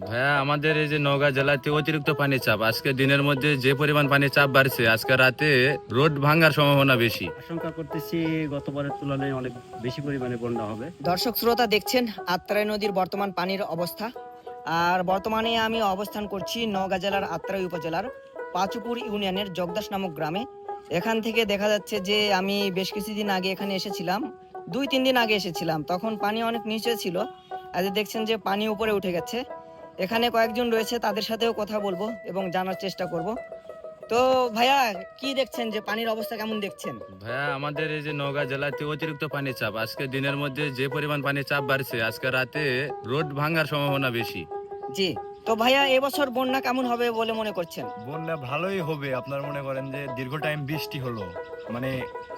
ভাইয়া আমাদের এই যে নওগাঁ জেলাতে অতিরিক্ত পানি চাপ, আজকে দিনের মধ্যে যে পরিমাণ পানি চাপ বাড়ছে, আজকে রাতে রোড ভাঙার সম্ভাবনা বেশি। আশঙ্কা করতেছি গতবারের তুলনায় অনেক বেশি পরিমাণে বন্যা হবে। দর্শক শ্রোতা, দেখছেন আত্রাই নদীর বর্তমান পানির অবস্থা। আর বর্তমানে আমি অবস্থান করছি নওগাঁ জেলার আত্রাই উপজেলার পাচুপুর ইউনিয়নের জগদাস নামক গ্রামে। এখান থেকে দেখা যাচ্ছে যে আমি বেশ কিছুদিন আগে এখানে এসেছিলাম, 2-3 দিন আগে এসেছিলাম, তখন পানি অনেক নিচে ছিল। আজ দেখছেন যে পানি উপরে উঠে গেছে। এখানে কয়েকজন রয়েছে, তাদের সাথেও কথা বলবো এবং জানার চেষ্টা করব। তো ভাইয়া, কি দেখছেন, যে পানির অবস্থা কেমন দেখছেন? ভাইয়া আমাদের এই যে নওগাঁ জেলাতে অতিরিক্ত পানি চাপ, আজকে দিনের মধ্যে যে পরিমাণ পানি চাপ বাড়ছে, আজকে রাতে রোড ভাঙার সম্ভাবনা বেশি। জি। তো ভাইয়া, এবছর বন্যা কেমন হবে বলে মনে করছেন? বন্যা ভালোই হবে। আপনার মনে করেন যে দীর্ঘ টাইম বৃষ্টি হলো, মানে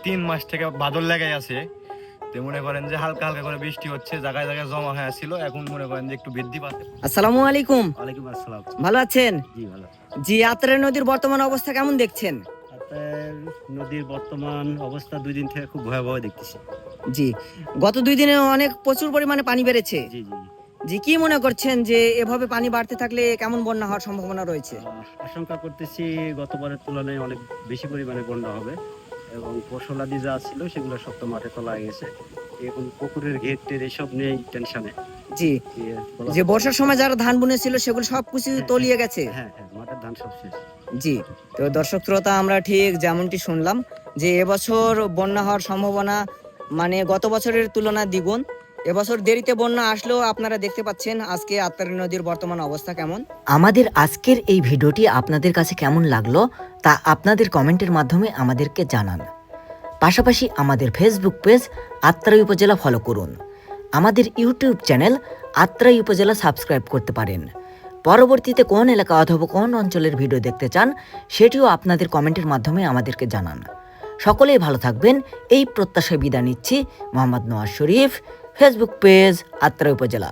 3 মাস থেকে বাদল লাগাই আছে, তো মনে করেন যে হালকা হালকা করে বৃষ্টি হচ্ছে, জায়গায় জায়গায় জমা হয়ে ছিল, এখন মনে করেন যে একটু বৃদ্ধি পাচ্ছে। আসসালামু আলাইকুম। ওয়ালাইকুম আসসালাম। ভালো আছেন? জি ভালো। জি, আত্রাই নদীর বর্তমান অবস্থা কেমন দেখছেন? আপনার নদীর বর্তমান অবস্থা 2 দিন থেকে খুব ভয়াবহ দেখতেছি। জি, গত 2 দিনে অনেক প্রচুর পরিমাণে পানি বেড়েছে। জি জি। জি, কি মনে করছেন যে এভাবে পানি বাড়তে থাকলে কেমন বন্যা হওয়ার সম্ভাবনা রয়েছে? আশঙ্কা করতেছি গতবারের তুলনায় অনেক বেশি পরিমাণে বন্যা হবে এবং ফসলাদি যা ছিল সেগুলো সব তো মাঠে তলায় গেছে। এখন পুকুরের ঘের টের এসব নেই টেনশনে। জি, যে বর্ষার সময় যারা ধান বুনেছিল সেগুলো সব কিছু তলিয়ে গেছে। হ্যাঁ হ্যাঁ, মাঠের ধান সব শেষ। জি। তো দর্শক শ্রোতা, আমরা ঠিক যেমনটি শুনলাম যে এবছর বন্যা হওয়ার সম্ভাবনা মানে গত বছরের তুলনায় দ্বিগুণ। এবছর দেরিতে বন্যা আসলেও আপনারা দেখতে পাচ্ছেন আজকে আত্রাই নদীর বর্তমান অবস্থা কেমন। আমাদের আজকের এই ভিডিওটি আপনাদের কাছে কেমন লাগলো তা আপনাদের কমেন্টের মাধ্যমে আমাদেরকে জানান। পাশাপাশি আমাদের ফেসবুক পেজ আত্রাই উপজেলা ফলো করুন। আমাদের ইউটিউব চ্যানেল আত্রাই উপজেলা সাবস্ক্রাইব করতে পারেন। পরবর্তীতে কোন এলাকা অথবা কোন অঞ্চলের ভিডিও দেখতে চান সেটিও আপনাদের কমেন্টের মাধ্যমে আমাদেরকে জানান। সকলেই ভালো থাকবেন, এই প্রত্যাশায় বিদায় নিচ্ছি। মোহাম্মদ নওয়াজ শরীফ, ফেসবুক পেজ আত্রাই উপজেলা।